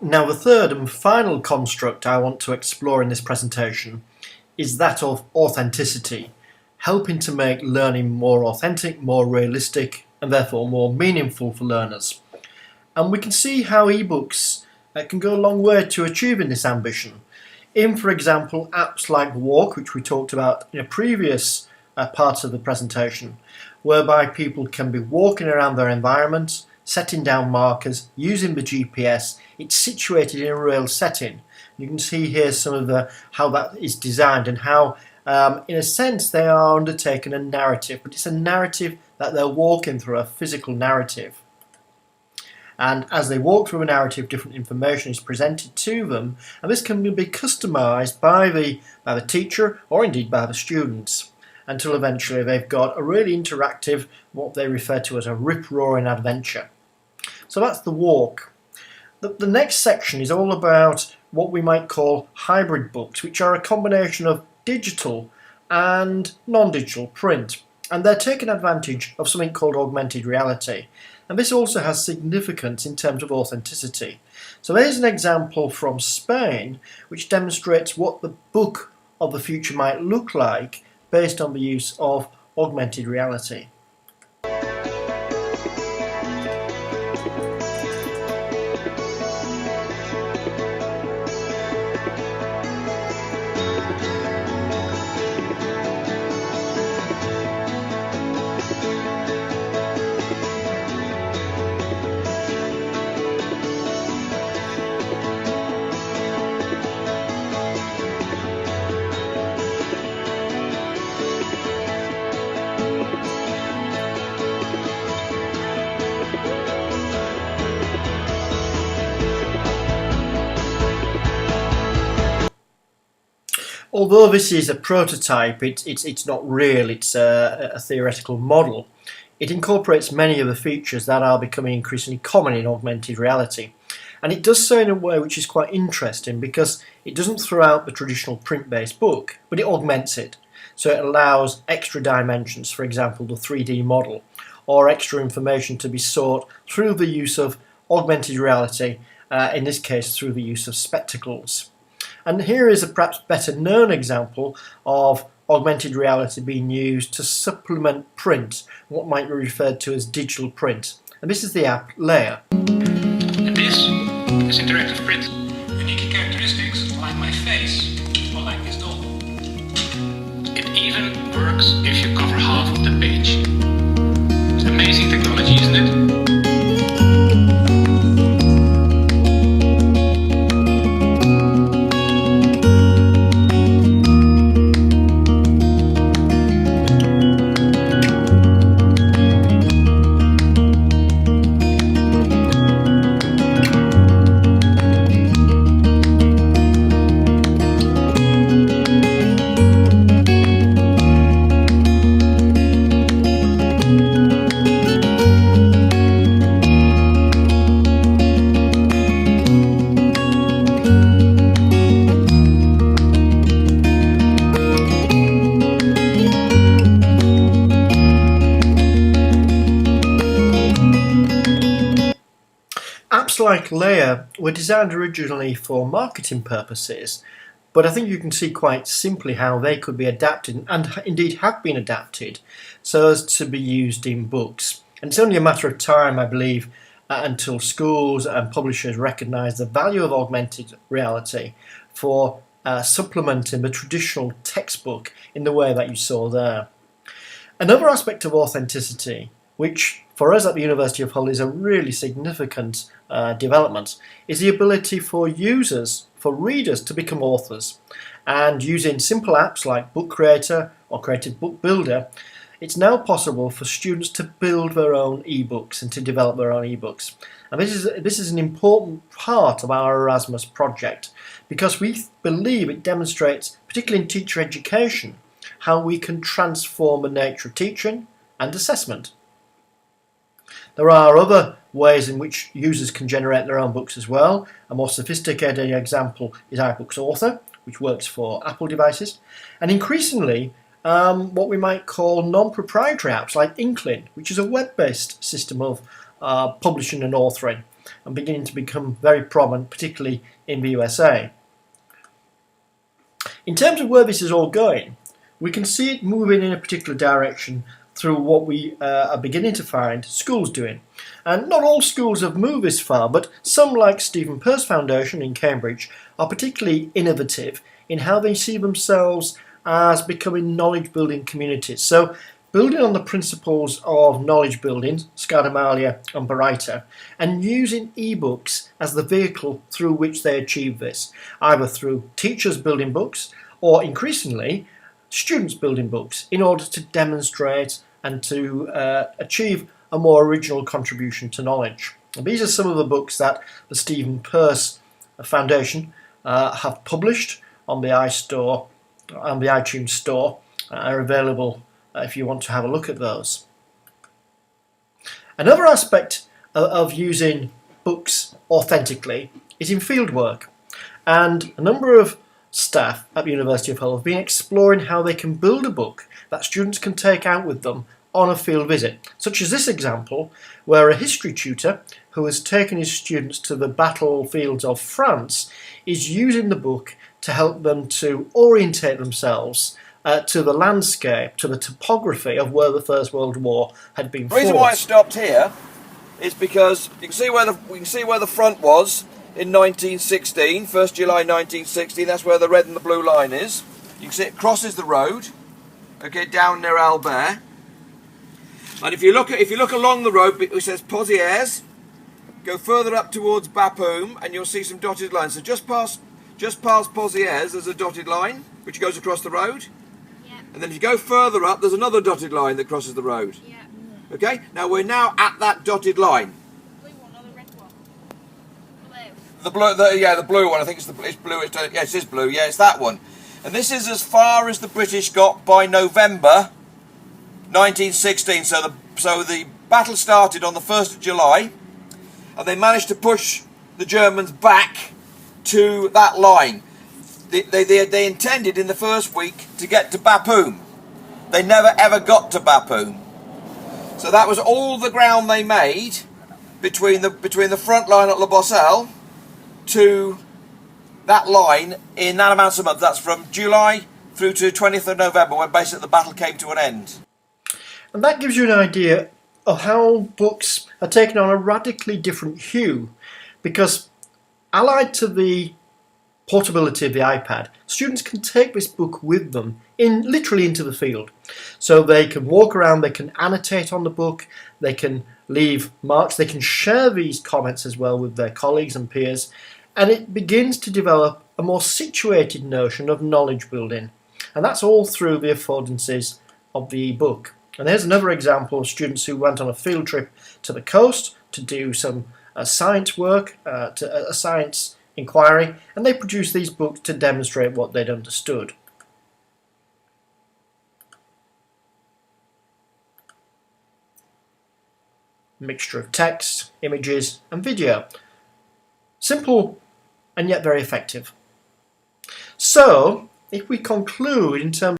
Now, the third and final construct I want to explore in this presentation is that of authenticity, helping to make learning more authentic, more realistic, and therefore more meaningful for learners. And we can see how ebooks can go a long way to achieving this ambition. In, for example, apps like Walk, which we talked about in a previous part of the presentation, whereby people can be walking around their environment, setting down markers, using the GPS. It's situated in a real setting. You can see here some of how that is designed and how, in a sense, they are undertaking a narrative, but it's a narrative that they're walking through, a physical narrative. And as they walk through a narrative, different information is presented to them, and this can be customised by the teacher or indeed by the students, until eventually they've got a really interactive, what they refer to as a rip-roaring adventure. So that's the walk. The next section is all about what we might call hybrid books, which are a combination of digital and non-digital print. And they're taking advantage of something called augmented reality. And this also has significance in terms of authenticity. So there's an example from Spain which demonstrates what the book of the future might look like based on the use of augmented reality. Although this is a prototype, it's not real, it's a theoretical model. It incorporates many of the features that are becoming increasingly common in augmented reality. And it does so in a way which is quite interesting because it doesn't throw out the traditional print-based book, but it augments it. So it allows extra dimensions, for example the 3D model, or extra information to be sought through the use of augmented reality, in this case through the use of spectacles. And here is a perhaps better known example of augmented reality being used to supplement print, what might be referred to as digital print. And this is the app Layer. And this is interactive print. Unique characteristics like my face or like this doll. It even works if you cover half of the page. It's amazing technology, isn't it? Apps like Layer were designed originally for marketing purposes, but I think you can see quite simply how they could be adapted, and indeed have been adapted, so as to be used in books. And it's only a matter of time, I believe, until schools and publishers recognise the value of augmented reality for supplementing the traditional textbook in the way that you saw there. Another aspect of authenticity, which for us at the University of Hull is a really significant development, is the ability for users, for readers, to become authors. And using simple apps like Book Creator or Creative Book Builder, it's now possible for students to build their own ebooks and to develop their own ebooks. And this is an important part of our Erasmus project because we believe it demonstrates, particularly in teacher education, how we can transform the nature of teaching and assessment. There are other ways in which users can generate their own books as well. A more sophisticated example is iBooks Author, which works for Apple devices. And increasingly, what we might call non-proprietary apps like Inkling, which is a web-based system of publishing and authoring. and beginning to become very prominent, particularly in the USA. In terms of where this is all going, we can see it moving in a particular direction through what we are beginning to find schools doing. And not all schools have moved this far, but some, like Stephen Peirce Foundation in Cambridge, are particularly innovative in how they see themselves as becoming knowledge building communities. So building on the principles of knowledge building, Scardamalia and Barita, and using eBooks as the vehicle through which they achieve this, either through teachers building books or increasingly students building books in order to demonstrate and to achieve a more original contribution to knowledge. And these are some of the books that the Stephen Peirce Foundation have published on the iStore, on the iTunes Store, are available if you want to have a look at those. Another aspect of using books authentically is in fieldwork, and a number of staff at the University of Hull have been exploring how they can build a book that students can take out with them on a field visit, such as this example where a history tutor who has taken his students to the battlefields of France is using the book to help them to orientate themselves to the landscape, to the topography of where the First World War had been fought. The reason why I stopped here is because you can see where the front was in 1916, 1st July 1916. That's where the red and the blue line is. You can see it crosses the road, okay, down near Albert. And if you look along the road, it says Pozières. Go further up towards Bapaume, and you'll see some dotted lines. So just past Pozières, there's a dotted line which goes across the road. And then if you go further up, there's another dotted line that crosses the road. Yeah. Okay? Now we're now at that dotted line. The blue one or the red one? The blue one. I think it's blue. Yeah, it is blue. Yeah, it's that one. And this is as far as the British got by November 1916. So the battle started on the 1st of July, and they managed to push the Germans back to that line. They intended in the first week to get to Bapaume. They never ever got to Bapaume. So that was all the ground they made between the front line at La Bosselle to that line in that amount of months. That's from July through to 20th of November, when basically the battle came to an end. And that gives you an idea of how books are taking on a radically different hue, because allied to the portability of the iPad, students can take this book with them literally into the field. So they can walk around, they can annotate on the book, they can leave marks, they can share these comments as well with their colleagues and peers, and it begins to develop a more situated notion of knowledge building. And that's all through the affordances of the e-book. And here's another example of students who went on a field trip to the coast to do some science work, a science inquiry, and they produced these books to demonstrate what they'd understood. Mixture of text, images and video. Simple and yet very effective. So, if we conclude in terms